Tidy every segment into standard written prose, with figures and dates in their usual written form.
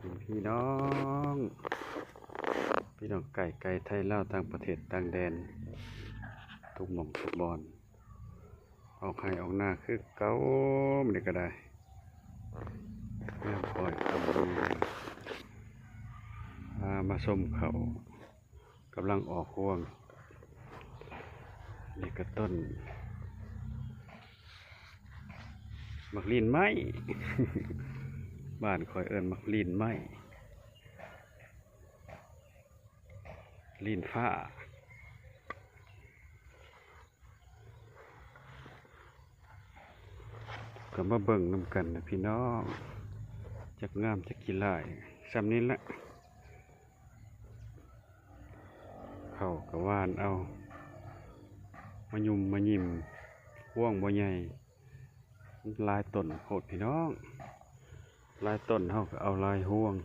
ดีพี่น้อง ไก่ไทยเล่าต่างประเทศต่างแดนทุกหม่องทุกบอนออกให้ออกหน้าคือเก้าไม่ได้ก็ได้แม่ปล่อยคำดูมาชมเขากำลังออกห่วงนี่ก็ต้นมักลีนไม้ บ้านคอยเอิญมักลีนไม้ลีนฟ้าก็มาเบิ่งนำกันนะพี่น้องจักงามจักกีฬาซ้ำนี้ละเขากะว่านเอามายุ่มมายิ้มห่วงบ่ใหญ่ลายต้นโหดพี่น้องลายต้นเขาก็เอาลายห่วง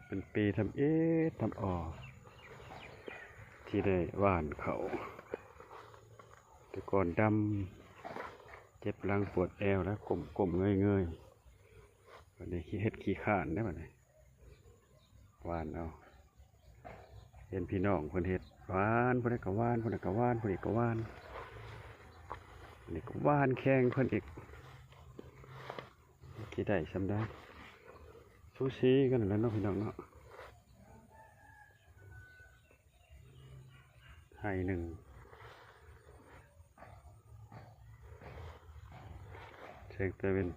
เป็นปีทำทำออกที่ได้ว่านเขาแต่ก่อนดำเจ็บหลังปวดแอวแล้วกลมเงยวันนี้ขี้เฮ็ดขี้ข้านได้ป่ะเนี่ยว่านเอาเห็นพี่น้องคนเฮ็ดว่านคนนี้ก็ว่านคนนี้ก็ว่านคนนี้ก็ว่านคนนี้ก็ว่านแข้งคนอีกกี่ได้ซ้ำได้ซูชิกันแล้วเนาะพี่น้องเนาะให้หนึ่งเช็คตะเวน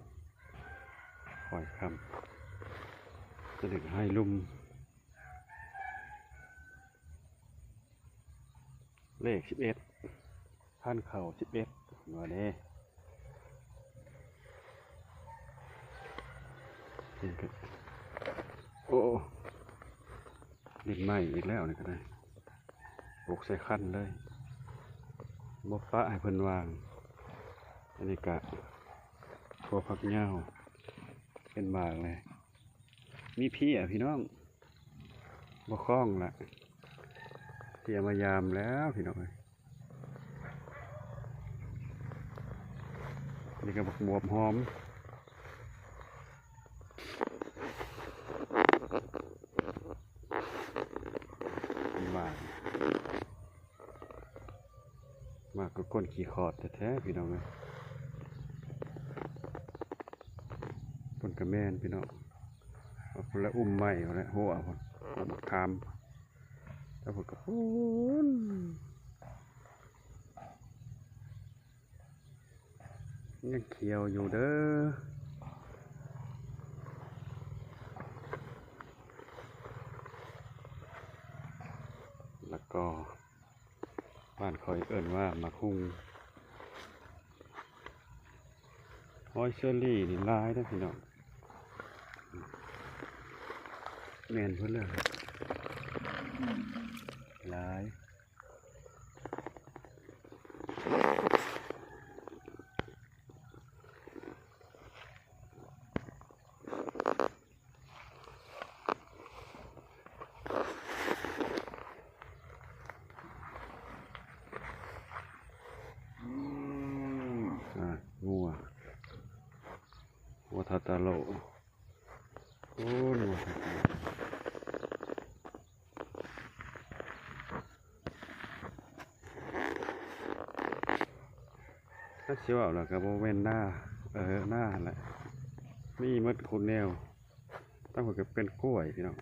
ปล่อยคำจะดึงให้ลุ่มเลข11พันเข่า11มาเด้โอ้ดินไหม้อีกแล้วนี่ก็ได้ปลูกใส่ขั้นเลยบ่ฟ้าให้เพิ่นวางอันนี้กะตัวผักเหญ้าเป็นบางเลยมีพี่พี่น้องบ่คล้องละเตรียมมายามแล้วพี่น้องนี่ก็บักบวบหอมมากก็ก้นขี่คอดแท้ๆพี่น้องเลยต้นกระแมนพี่น้องเอาคนละอุ้มไม้เอาละหัวคนเอาบักคามแล้วผมก็พูนยังเขียวอยู่เด้อแล้วก็บ้านคอยเอิ้นว่ามาคุ้งหอยเชอรี่นี่ลายนะพี่น้องแมนเพื่อนเลยลายงัวทาตาโลโอ้งัวถ้าเชื่อว่าก็บ่แม่นหน้าหน้าแหละนี่มัดคุณแนวตั้งหัวก็เป็นกล้วยพี่น้อง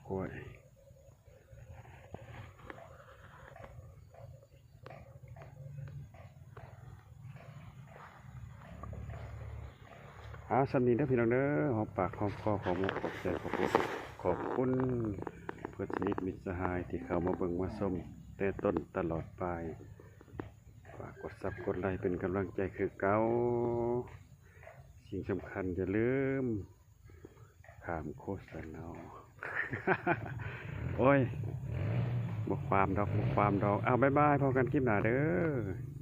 กล้วยสำนีนะพี่น้องเด้อหอมปากหอมคอหอมมุกขอบใจขอบคุณเพื่อนสนิทมิตรสหายที่เข้ามาเบิ่งมาส้มแต่ต้นตลอดไปฝากกดซับกดไลค์เป็นกำลังใจคือเก่าสิ่งสำคัญอย่าลืมขามโฆษณา โอ้ยบอกความดอกเอาบ๊ายบายพอกันคลิปหน้าเด้อ